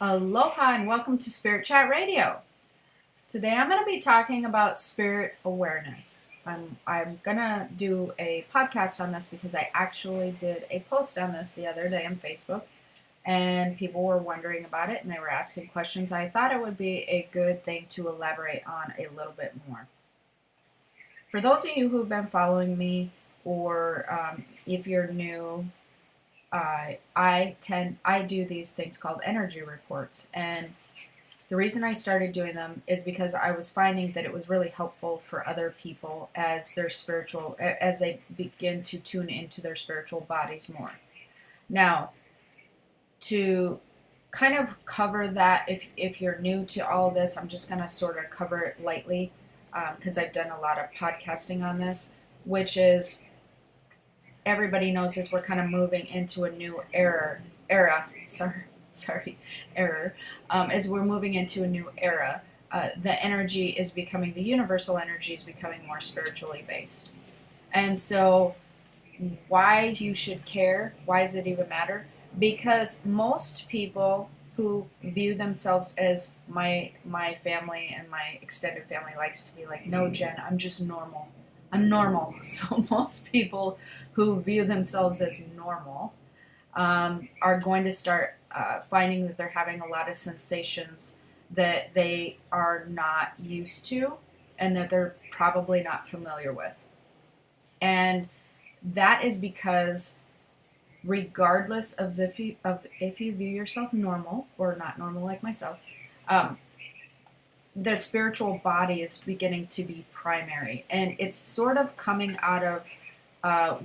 Aloha and welcome to Spirit Chat Radio. Today I'm going to be talking about spirit awareness. I'm going to do a podcast on this because I actually did a post on this the other day on Facebook and people were wondering about it and they were asking questions. I thought it would be a good thing to elaborate on a little bit more. For those of you who've been following me or if you're new, I do these things called energy reports, and the reason I started doing them is because I was finding that it was really helpful for other people as they begin to tune into their spiritual bodies more. Now, to kind of cover that, if you're new to all this, I'm just going to sort of cover it lightly because I've done a lot of podcasting on this, which is everybody knows this. We're kind of moving into a new era. As we're moving into a new era, the energy is becoming, the universal energy is becoming more spiritually based. And so, why you should care? Why does it even matter? Because most people who view themselves as my family and my extended family likes to be like, no, Jen, I'm just normal. I'm normal. So most people who view themselves as normal are going to start finding that they're having a lot of sensations that they are not used to and that they're probably not familiar with. And that is because regardless of if you view yourself normal or not normal like myself, the spiritual body is beginning to be primary, and it's sort of coming out of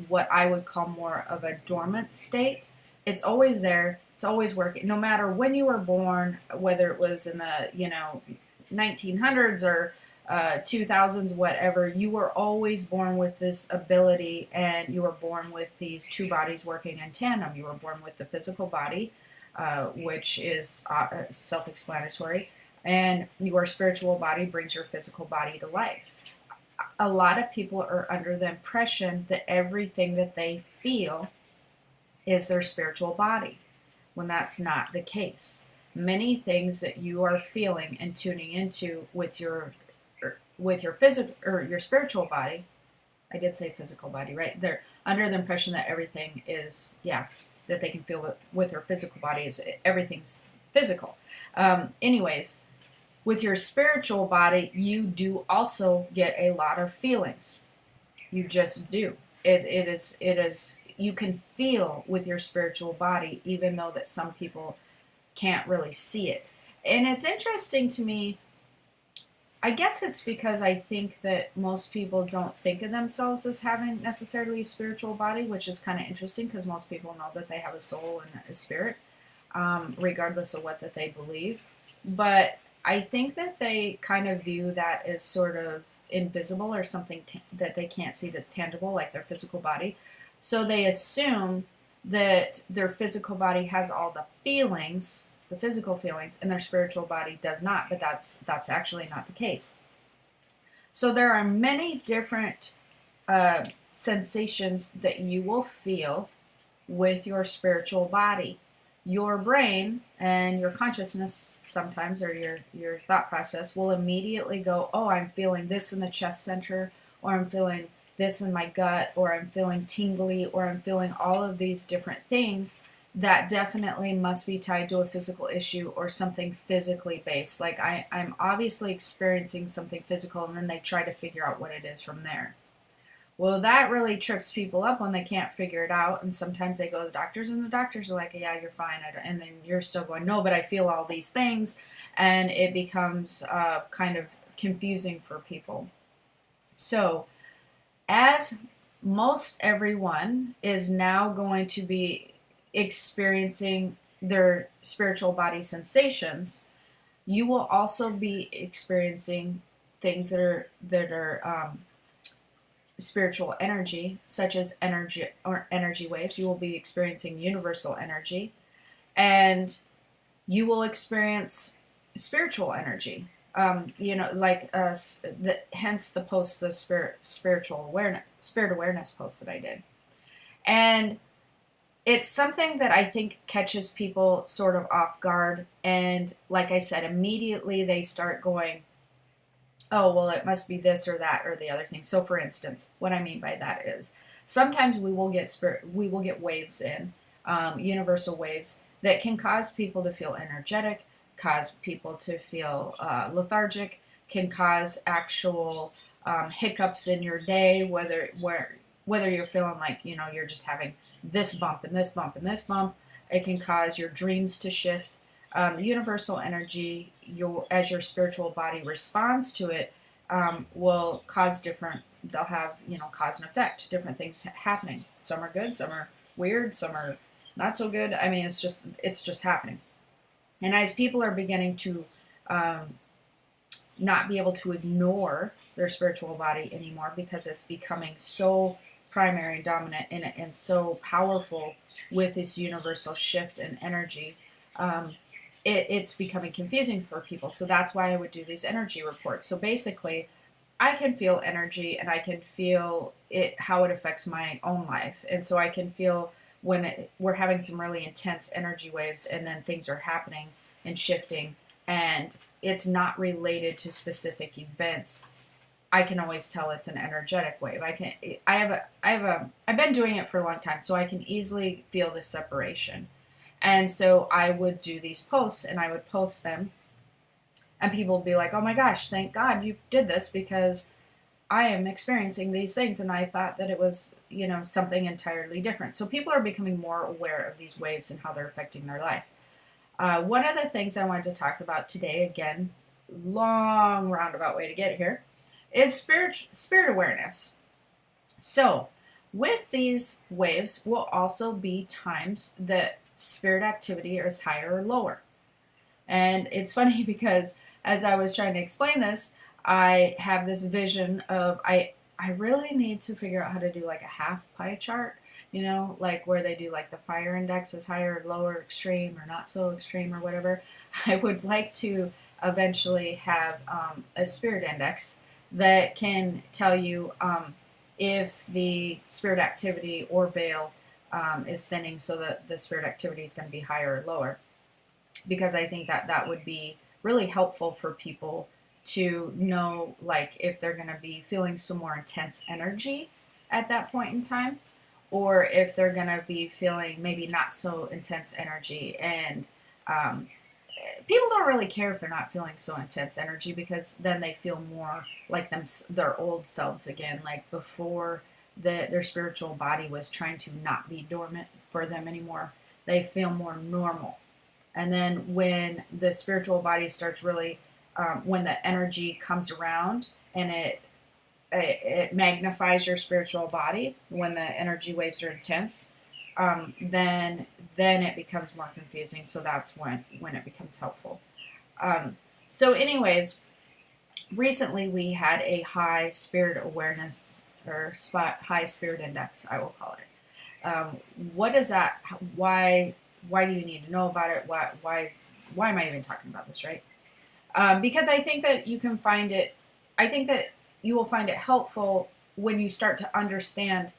what I would call more of a dormant state. It's always there. It's always working. No matter when you were born, whether it was in the 1900s or 2000s, whatever, you were always born with this ability, and you were born with these two bodies working in tandem. You were born with the physical body, which is self-explanatory, and your spiritual body brings your physical body to life. A lot of people are under the impression that everything that they feel is their spiritual body, when that's not the case. Many things that you are feeling and tuning into with your physical or your spiritual body, I did say physical body, right? They're under the impression that everything is, that they can feel with their physical body is everything's physical. Anyways, with your spiritual body, you do also get a lot of feelings. You just do. It is. You can feel with your spiritual body, even though that some people can't really see it. And it's interesting to me. I guess it's because I think that most people don't think of themselves as having necessarily a spiritual body, which is kind of interesting because most people know that they have a soul and a spirit, regardless of what that they believe. But I think that they kind of view that as sort of invisible or something that they can't see that's tangible, like their physical body. So they assume that their physical body has all the feelings, the physical feelings, and their spiritual body does not, but that's actually not the case. So there are many different sensations that you will feel with your spiritual body. Your brain and your consciousness sometimes, or your thought process, will immediately go, oh, I'm feeling this in the chest center, or I'm feeling this in my gut, or I'm feeling tingly, or I'm feeling all of these different things that definitely must be tied to a physical issue or something physically based. Like I'm obviously experiencing something physical, and then they try to figure out what it is from there. Well, that really trips people up when they can't figure it out, and sometimes they go to the doctors, and the doctors are like, yeah, you're fine, and then you're still going, no, but I feel all these things, and it becomes kind of confusing for people. So, as most everyone is now going to be experiencing their spiritual body sensations, you will also be experiencing things that are spiritual energy, such as energy waves. You will be experiencing universal energy, and you will experience spiritual energy. Hence the post, the spirit awareness post that I did, and it's something that I think catches people sort of off guard. And like I said, immediately they start going, oh, well, it must be this or that or the other thing. So, for instance, what I mean by that is sometimes we will get waves in, universal waves that can cause people to feel energetic, cause people to feel lethargic, can cause actual hiccups in your day, whether you're feeling like you're just having this bump and this bump and this bump. It can cause your dreams to shift. Universal energy, as your spiritual body responds to it, will cause different. They'll have cause and effect, different things happening. Some are good, some are weird, some are not so good. I mean, it's just happening. And as people are beginning to not be able to ignore their spiritual body anymore because it's becoming so primary and dominant and so powerful with this universal shift in energy, it's becoming confusing for people. So that's why I would do these energy reports. So basically, I can feel energy and I can feel it, how it affects my own life. And so I can feel when we're having some really intense energy waves and then things are happening and shifting and it's not related to specific events. I can always tell it's an energetic wave. I've been doing it for a long time, so I can easily feel the separation. And so I would do these posts and I would post them and people would be like, oh my gosh, thank God you did this because I am experiencing these things and I thought that it was, something entirely different. So people are becoming more aware of these waves and how they're affecting their life. One of the things I wanted to talk about today, again, long roundabout way to get here, is spirit awareness. So with these waves will also be times that spirit activity is higher or lower. And it's funny because as I was trying to explain this, I have this vision of I really need to figure out how to do like a half pie chart, like where they do like the fire index is higher or lower, extreme or not so extreme or whatever. I would like to eventually have a spirit index that can tell you if the spirit activity or veil is thinning, so that the spirit activity is going to be higher or lower. Because I think that would be really helpful for people to know, like, if they're going to be feeling some more intense energy at that point in time, or if they're going to be feeling maybe not so intense energy. And people don't really care if they're not feeling so intense energy because then they feel more like their old selves again, like before their spiritual body was trying to not be dormant for them anymore. They feel more normal. And then when the spiritual body starts really, when the energy comes around and it magnifies your spiritual body, when the energy waves are intense, then it becomes more confusing. So that's when it becomes helpful. So anyways, recently we had a high spirit awareness or high spirit index, I will call it. What is that? Why do you need to know about it? Why am I even talking about this, right? Because I think that you can find it, I think that you will find it helpful when you start to understand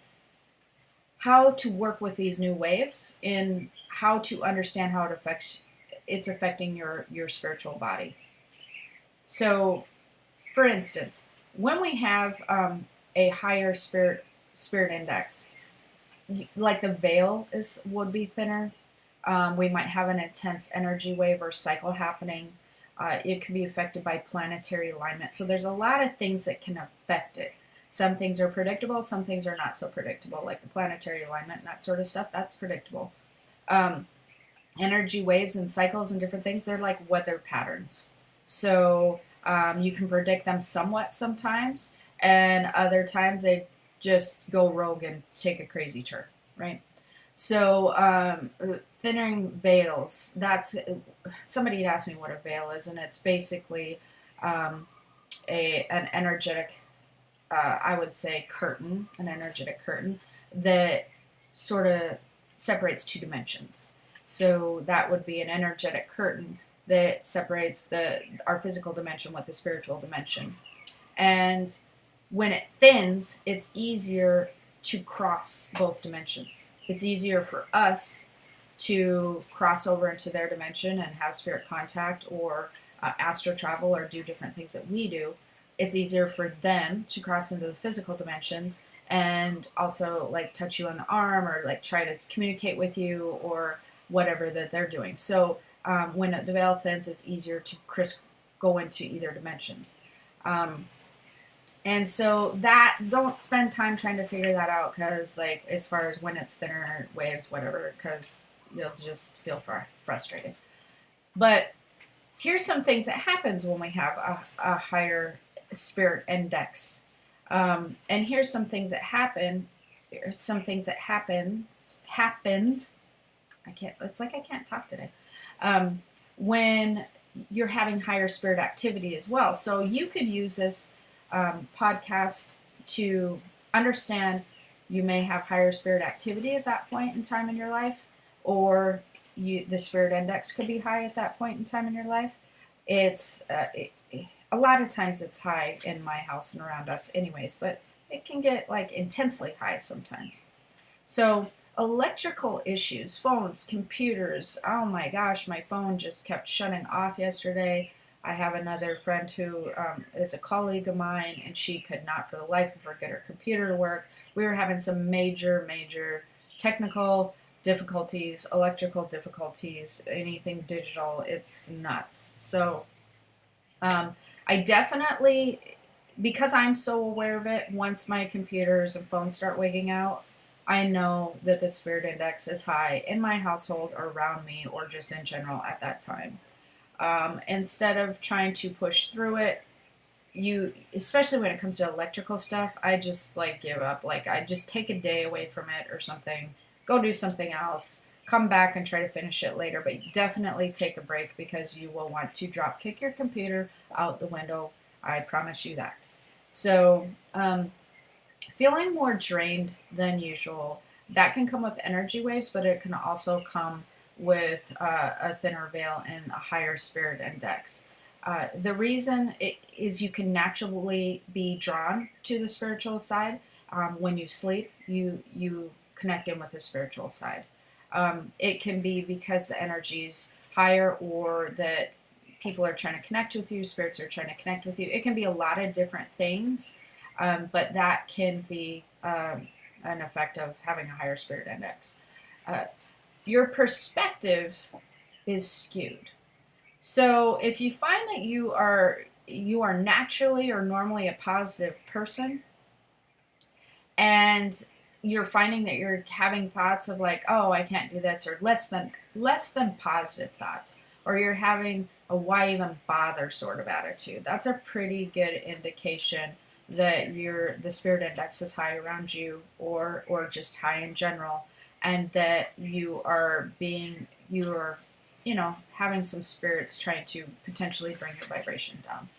how to work with these new waves and how to understand how it's affecting your spiritual body. So, for instance, when we have a higher spirit index, like the veil would be thinner. We might have an intense energy wave or cycle happening. It can be affected by planetary alignment. So there's a lot of things that can affect it. Some things are predictable, some things are not so predictable, like the planetary alignment and that sort of stuff. That's predictable. Energy waves and cycles and different things, they're like weather patterns. So you can predict them somewhat sometimes, and other times they just go rogue and take a crazy turn, right? So thinning veils, somebody had asked me what a veil is, and it's basically an energetic, I would say an energetic curtain that sort of separates two dimensions. So that would be an energetic curtain that separates our physical dimension with the spiritual dimension. And when it thins, it's easier to cross both dimensions. It's easier for us to cross over into their dimension and have spirit contact or astral travel or do different things that we do. It's easier for them to cross into the physical dimensions and also like touch you on the arm or like try to communicate with you or whatever that they're doing. So when the veil thins, it's easier to go into either dimension. And so that, don't spend time trying to figure that out, because like as far as when it's thinner waves, whatever, because you'll just feel frustrated. But here's some things that happens when we have a higher spirit index. And here's some things that happen. Happens. It's like I can't talk today. When you're having higher spirit activity as well. So you could use this podcast to understand you may have higher spirit activity at that point in time in your life, or the spirit index could be high at that point in time in your life. It's a lot of times it's high in my house and around us anyways, but it can get like intensely high sometimes. So electrical issues, phones, computers. Oh my gosh, my phone just kept shutting off yesterday. I have another friend who is a colleague of mine, and she could not for the life of her get her computer to work. We were having some major technical difficulties, electrical difficulties, anything digital. It's nuts. So I definitely, because I'm so aware of it, once my computers and phones start wigging out, I know that the spirit index is high in my household or around me or just in general at that time. Instead of trying to push through it, especially when it comes to electrical stuff, I just like give up. Like I just take a day away from it or something, go do something else, come back and try to finish it later. But definitely take a break, because you will want to drop kick your computer out the window. I promise you that. So, feeling more drained than usual, that can come with energy waves, but it can also come with a thinner veil and a higher spirit index. The reason is you can naturally be drawn to the spiritual side. When you sleep, you connect in with the spiritual side. It can be because the energy's higher, or that people are trying to connect with you, spirits are trying to connect with you. It can be a lot of different things, but that can be an effect of having a higher spirit index. Your perspective is skewed. So if you find that you are naturally or normally a positive person, and you're finding that you're having thoughts of like, oh, I can't do this, or less than positive thoughts, or you're having a why even bother sort of attitude, that's a pretty good indication that the spirit index is high around you, or just high in general, and that you are having some spirits trying to potentially bring your vibration down.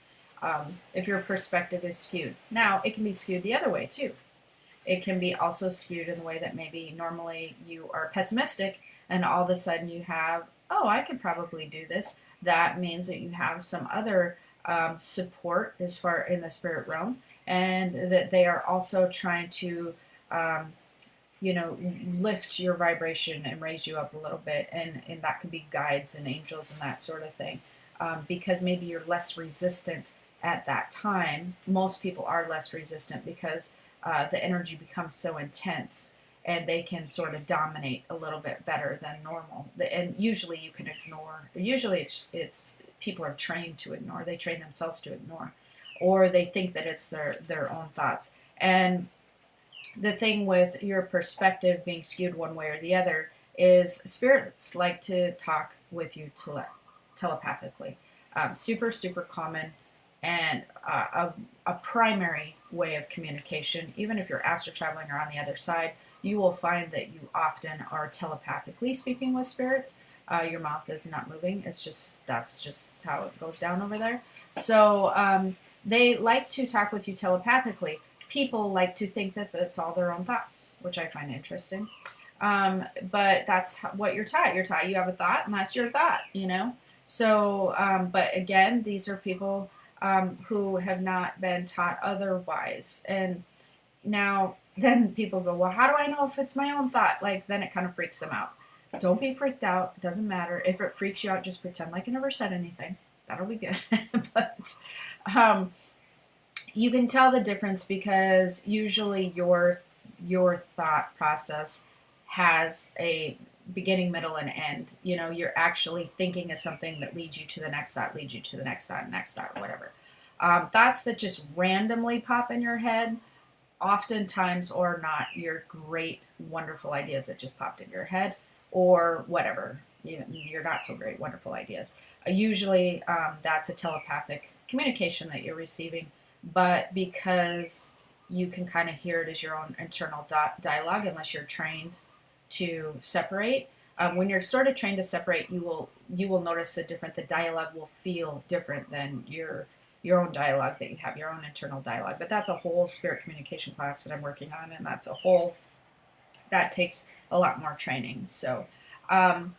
If your perspective is skewed. Now, it can be skewed the other way too. It can be also skewed in the way that maybe normally you are pessimistic, and all of a sudden you have, oh, I could probably do this. That means that you have some other support as far in the spirit realm, and that they are also trying to lift your vibration and raise you up a little bit, and that could be guides and angels and that sort of thing, because maybe you're less resistant at that time. Most people are less resistant because the energy becomes so intense, and they can sort of dominate a little bit better than normal. And usually you can ignore. Usually it's people are trained to ignore. They train themselves to ignore, or they think that it's their own thoughts. And the thing with your perspective being skewed one way or the other is spirits like to talk with you telepathically. Super common, and a primary way of communication. Even if you're astral traveling or on the other side, you will find that you often are telepathically speaking with spirits. Your mouth is not moving. That's just how it goes down over there. So they like to talk with you telepathically. People like to think that that's all their own thoughts, which I find interesting. But that's what you're taught. You're taught you have a thought, and that's your thought, So, but again, these are people who have not been taught otherwise. And, Now, then people go, well, how do I know if it's my own thought? Like, then it kind of freaks them out. Don't be freaked out. It doesn't matter. If it freaks you out, just pretend like you never said anything. That'll be good. But um, you can tell the difference because usually your thought process has a beginning, middle, and end. You know, you're actually thinking of something that leads you to the next thought, leads you to the next thought, whatever. Thoughts that just randomly pop in your head, oftentimes or not, your great, wonderful ideas that just popped in your head, or whatever. You're not so great, wonderful ideas. Usually, that's a telepathic communication that you're receiving, but because you can kind of hear it as your own internal dialogue, unless you're trained to separate. When you're sort of trained to separate, you will notice the dialogue will feel different than your own dialogue that you have, your own internal dialogue. But that's a whole spirit communication class that I'm working on, and that takes a lot more training. So, um,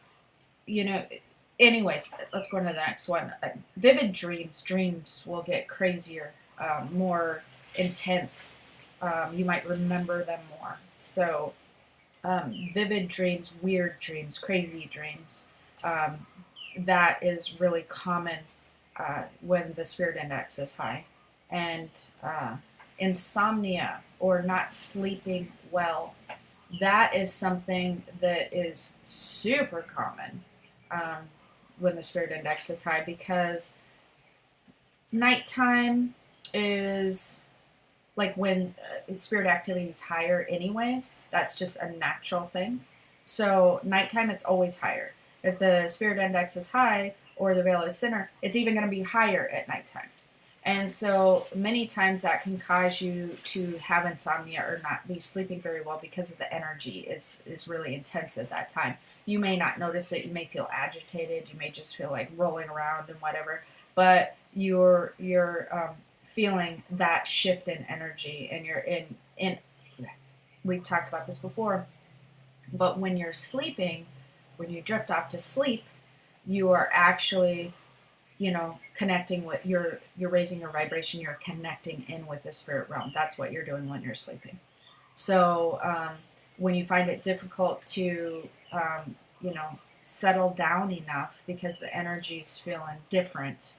you know, anyways, let's go on to the next one. Vivid dreams. Dreams will get crazier, more intense. You might remember them more. So, vivid dreams, weird dreams, crazy dreams. Um, that is really common when the spirit index is high. And insomnia or not sleeping well, that is something that is super common when the spirit index is high, because nighttime is like when spirit activity is higher anyways. That's just a natural thing. So nighttime, it's always higher. If the spirit index is high or the veil is thinner, it's even going to be higher at nighttime. And so many times that can cause you to have insomnia or not be sleeping very well because of the energy is really intense at that time. You may not notice it. You may feel agitated. You may just feel like rolling around and whatever. But you're feeling that shift in energy, and you're in. We've talked about this before. But when you're sleeping, when you drift off to sleep, you are actually, connecting with you're raising your vibration. You're connecting in with the spirit realm. That's what you're doing when you're sleeping. So when you find it difficult to, settle down enough because the energy's feeling different,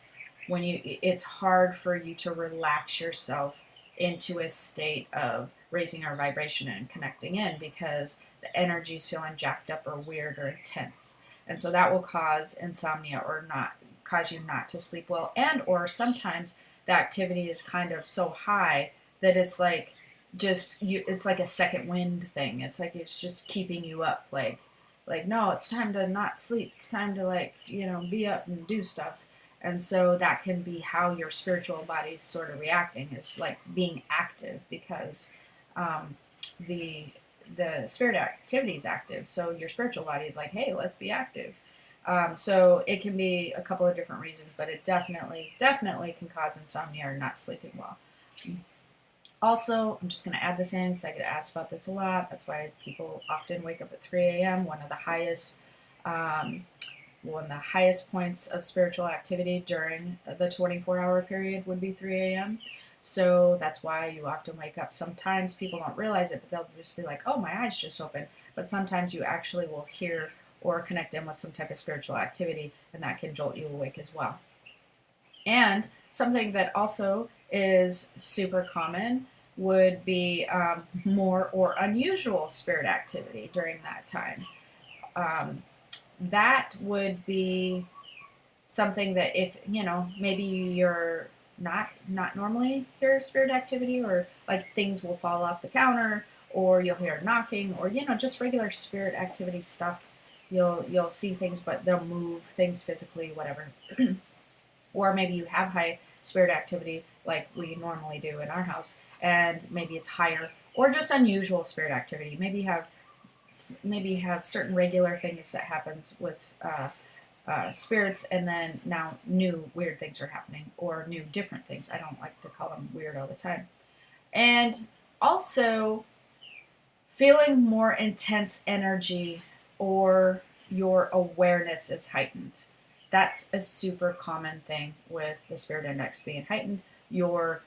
it's hard for you to relax yourself into a state of raising our vibration and connecting in, because the energy's feeling jacked up or weird or intense. And so that will cause insomnia or not cause you not to sleep well. And or sometimes the activity is kind of so high that it's like it's like a second wind thing. It's like it's just keeping you up, like no, it's time to not sleep. It's time to be up and do stuff. And so that can be how your spiritual body's sort of reacting, is like being active, because the spirit activity is active. So your spiritual body is like, hey, let's be active. So it can be a couple of different reasons, but it definitely can cause insomnia or not sleeping well. Also, I'm just going to add this in because I get asked about this a lot. That's why people often wake up at 3 a.m. One of the highest points of spiritual activity during the 24-hour period would be 3 a.m. So that's why you often wake up. Sometimes people don't realize it, but they'll just be like, oh, my eyes just opened. But sometimes you actually will hear or connect in with some type of spiritual activity, and that can jolt you awake as well. And something that also is super common would be more or unusual spirit activity during that time. That would be something that if, maybe you're not normally hear spirit activity, or like things will fall off the counter, or you'll hear knocking, or, just regular spirit activity stuff. You'll see things, but they'll move things physically, whatever. Or maybe you have high spirit activity like we normally do in our house, and maybe it's higher, or just unusual spirit activity. Maybe you have certain regular things that happens with spirits, and then now new weird things are happening, or new different things. I don't like to call them weird all the time. And also feeling more intense energy, or your awareness is heightened. That's a super common thing with the spirit index being heightened. Your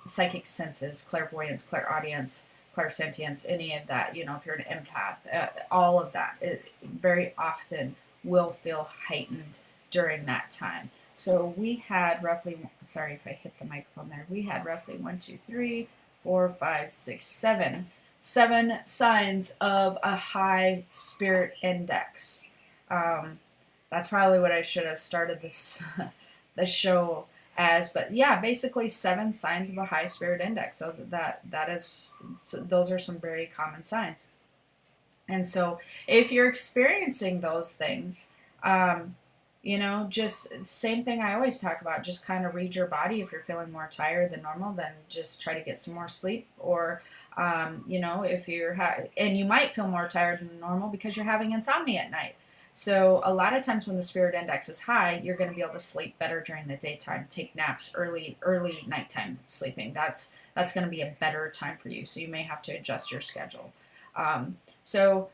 psychic senses, clairvoyance, clairaudience, clairsentience, any of that, if you're an empath, all of that, it very often will feel heightened during that time. So we had roughly, sorry if I hit the microphone there, we had roughly 1, 2, 3, 4, 5, 6, 7 signs of a high spirit index. That's probably what I should have started this the show as, but yeah, basically 7 signs of a high spirit index. Those are some very common signs. And so if you're experiencing those things, just same thing I always talk about, just kind of read your body. If you're feeling more tired than normal, then just try to get some more sleep. Or, if you're, and you might feel more tired than normal because you're having insomnia at night. So a lot of times when the spirit index is high, you're going to be able to sleep better during the daytime, take naps, early nighttime sleeping. That's going to be a better time for you. So you may have to adjust your schedule. So,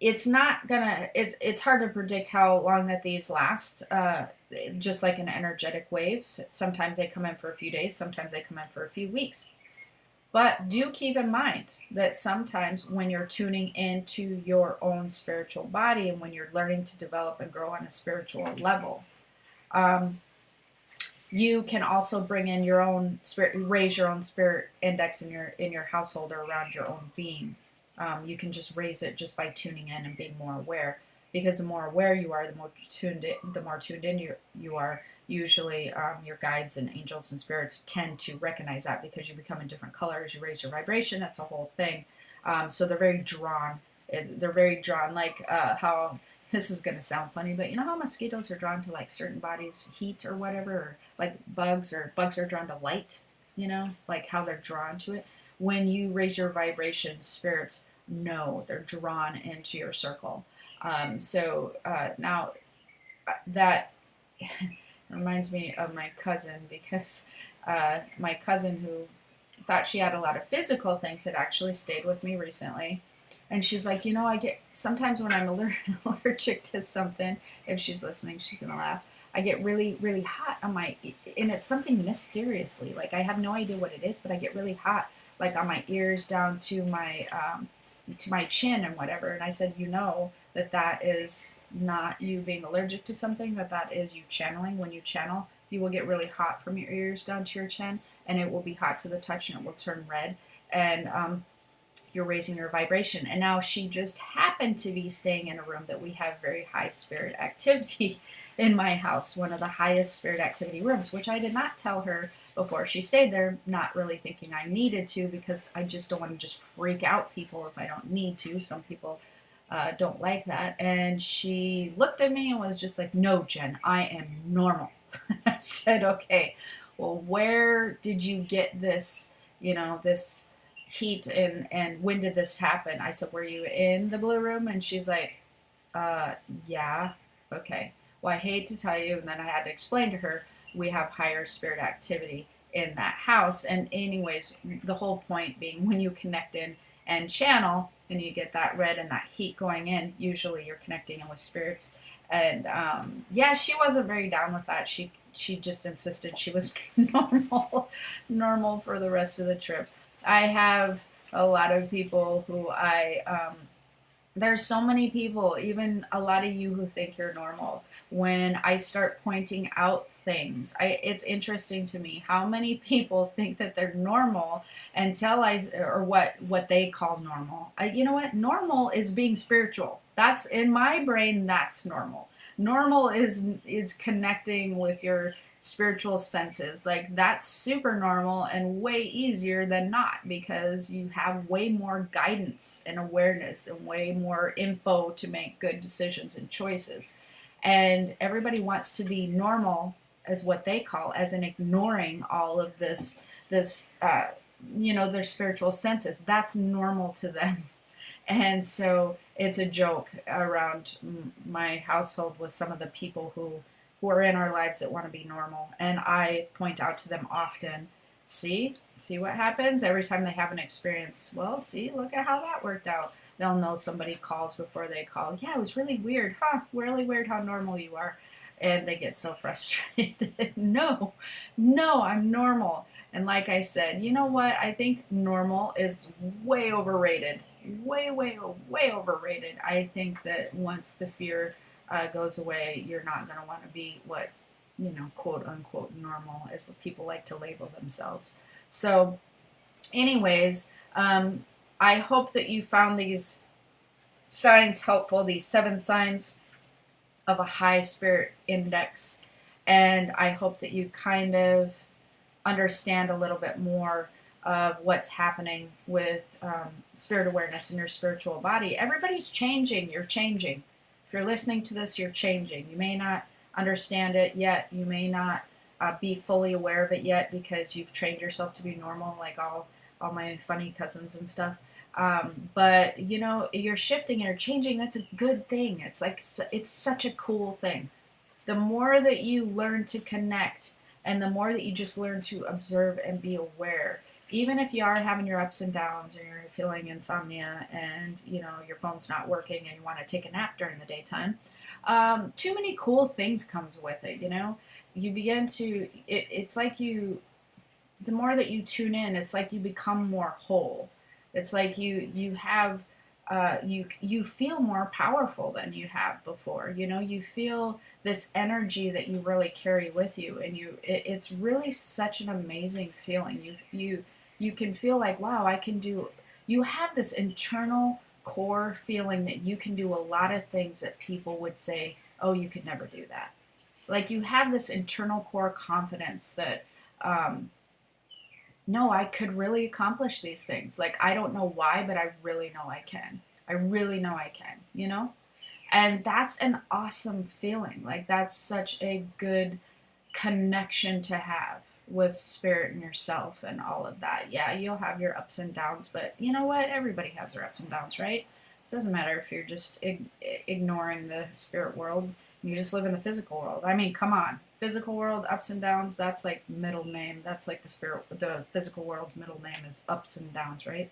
it's not gonna, it's hard to predict how long that these last, just like in energetic waves. Sometimes they come in for a few days, sometimes they come in for a few weeks. But do keep in mind that sometimes when you're tuning into your own spiritual body and when you're learning to develop and grow on a spiritual level, you can also bring in your own spirit, raise your own spirit index in your household or around your own being. You can just raise it just by tuning in and being more aware. Because the more aware you are, the more tuned in you are. Usually, your guides and angels and spirits tend to recognize that because you become a different color as you raise your vibration. That's a whole thing. So they're very drawn. They're very drawn, like how. This is going to sound funny, but you know how mosquitoes are drawn to like certain bodies, heat or whatever, or like bugs are drawn to light, like how they're drawn to it. When you raise your vibration, spirits know they're drawn into your circle. Now that reminds me of my cousin, because my cousin, who thought she had a lot of physical things, had actually stayed with me recently. And she's like, I get, sometimes when I'm allergic to something, if she's listening, she's going to laugh. I get really, really hot on and it's something mysteriously, like I have no idea what it is, but I get really hot, like on my ears down to my chin and whatever. And I said, that is not you being allergic to something, that is you channeling. When you channel, you will get really hot from your ears down to your chin, and it will be hot to the touch, and it will turn red. And you're raising your vibration. And now she just happened to be staying in a room that we have very high spirit activity in my house, one of the highest spirit activity rooms, which I did not tell her before she stayed there, not really thinking I needed to, because I just don't want to just freak out people if I don't need to. Some people don't like that. And she looked at me and was just like, "No, Jen, I am normal." I said, "Okay, well, where did you get this, this heat, and when did this happen?" I said, "Were you in the blue room?" And she's like, yeah. Okay. Well, I hate to tell you, and then I had to explain to her, we have higher spirit activity in that house. And anyways, the whole point being, when you connect in and channel, and you get that red and that heat going in, usually you're connecting in with spirits. And she wasn't very down with that. She just insisted she was normal for the rest of the trip. I have a lot of people who there's so many people, even a lot of you, who think you're normal. When I start pointing out things, it's interesting to me how many people think that they're normal or what they call normal. You know what? Normal is being spiritual. That's in my brain. That's normal. Normal is connecting with your spiritual senses. Like, that's super normal and way easier than not, because you have way more guidance and awareness and way more info to make good decisions and choices. And everybody wants to be normal, as what they call, as in ignoring all of this their spiritual senses. That's normal to them. And so it's a joke around my household with some of the people who are in our lives that want to be normal. And I point out to them often, see what happens every time they have an experience. Well, see, look at how that worked out. They'll know somebody calls before they call. Yeah, it was really weird. Really weird how normal you are. And they get so frustrated. No, I'm normal. And like I said, you know what? I think normal is way overrated. Way, way, way overrated. I think that once the fear goes away, you're not going to want to be what, quote unquote normal, as people like to label themselves. So, anyways, I hope that you found these signs helpful, these 7 signs of a high spirit index. And I hope that you kind of understand a little bit more of what's happening with spirit awareness in your spiritual body. Everybody's changing. You're changing. If you're listening to this, you're changing. You may not understand it yet. You may not be fully aware of it yet because you've trained yourself to be normal, like all my funny cousins and stuff. But you're shifting and you're changing. That's a good thing. It's such a cool thing. The more that you learn to connect, and the more that you just learn to observe and be aware, even if you are having your ups and downs and you're feeling insomnia and your phone's not working and you want to take a nap during the daytime, too many cool things comes with it. You begin to. It's like you. The more that you tune in, it's like you become more whole. It's like you have. You feel more powerful than you have before. You feel this energy that you really carry with you, and it's really such an amazing feeling. You can feel like, wow, I can do. You have this internal core feeling that you can do a lot of things that people would say, oh, you could never do that. Like, you have this internal core confidence that no, I could really accomplish these things. Like, I don't know why, but I really know I can. I really know I can. And that's an awesome feeling. Like, that's such a good connection to have with spirit and yourself and all of that. Yeah, you'll have your ups and downs, but you know what? Everybody has their ups and downs, right? It doesn't matter if you're just ignoring the spirit world. You just live in the physical world. I mean, come on. Physical world, ups and downs, that's like middle name. That's like the physical world's middle name is ups and downs, right?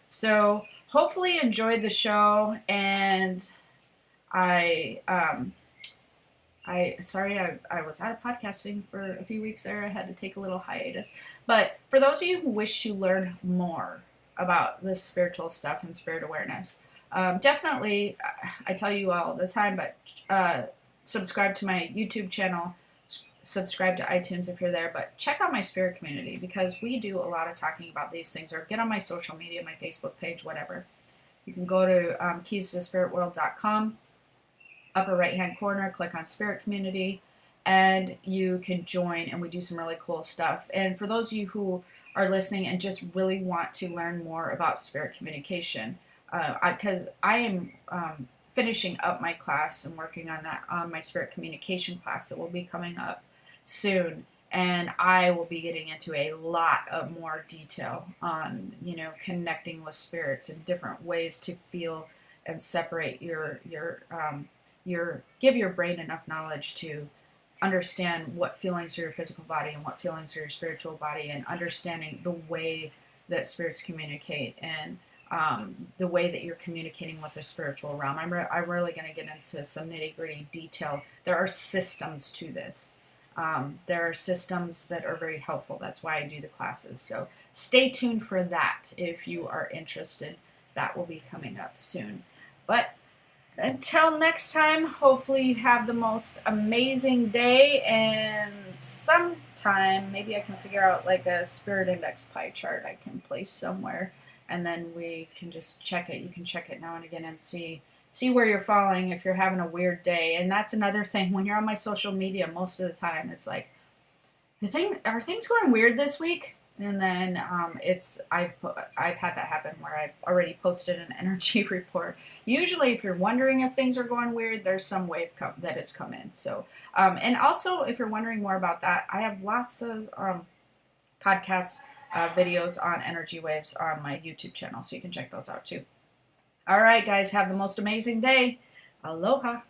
So hopefully you enjoyed the show, and I was out of podcasting for a few weeks there. I had to take a little hiatus. But for those of you who wish to learn more about this spiritual stuff and spirit awareness, definitely, I tell you all the time, but subscribe to my YouTube channel, subscribe to iTunes if you're there, but check out my spirit community, because we do a lot of talking about these things, or get on my social media, my Facebook page, whatever. You can go to keystothespiritworld.com, upper right hand corner, click on spirit community, and you can join, and we do some really cool stuff. And for those of you who are listening and just really want to learn more about spirit communication, because I am finishing up my class and working on that, on my spirit communication class that will be coming up soon, and I will be getting into a lot of more detail on connecting with spirits and different ways to feel and separate your give your brain enough knowledge to understand what feelings are your physical body and what feelings are your spiritual body, and understanding the way that spirits communicate, and the way that you're communicating with the spiritual realm. I'm really going to get into some nitty-gritty detail. There are systems to this. There are systems that are very helpful. That's why I do the classes. So stay tuned for that if you are interested. That will be coming up soon. But until next time, hopefully you have the most amazing day, and sometime maybe I can figure out like a spirit index pie chart I can place somewhere, and then we can just check it. You can check it now and again and see where you're falling if you're having a weird day. And that's another thing. When you're on my social media, most of the time it's like, are things going weird this week? And then I've had that happen where I've already posted an energy report. Usually, if you're wondering if things are going weird, there's some wave that has come in. So, and also, if you're wondering more about that, I have lots of podcasts, videos on energy waves on my YouTube channel, so you can check those out too. All right, guys, have the most amazing day. Aloha.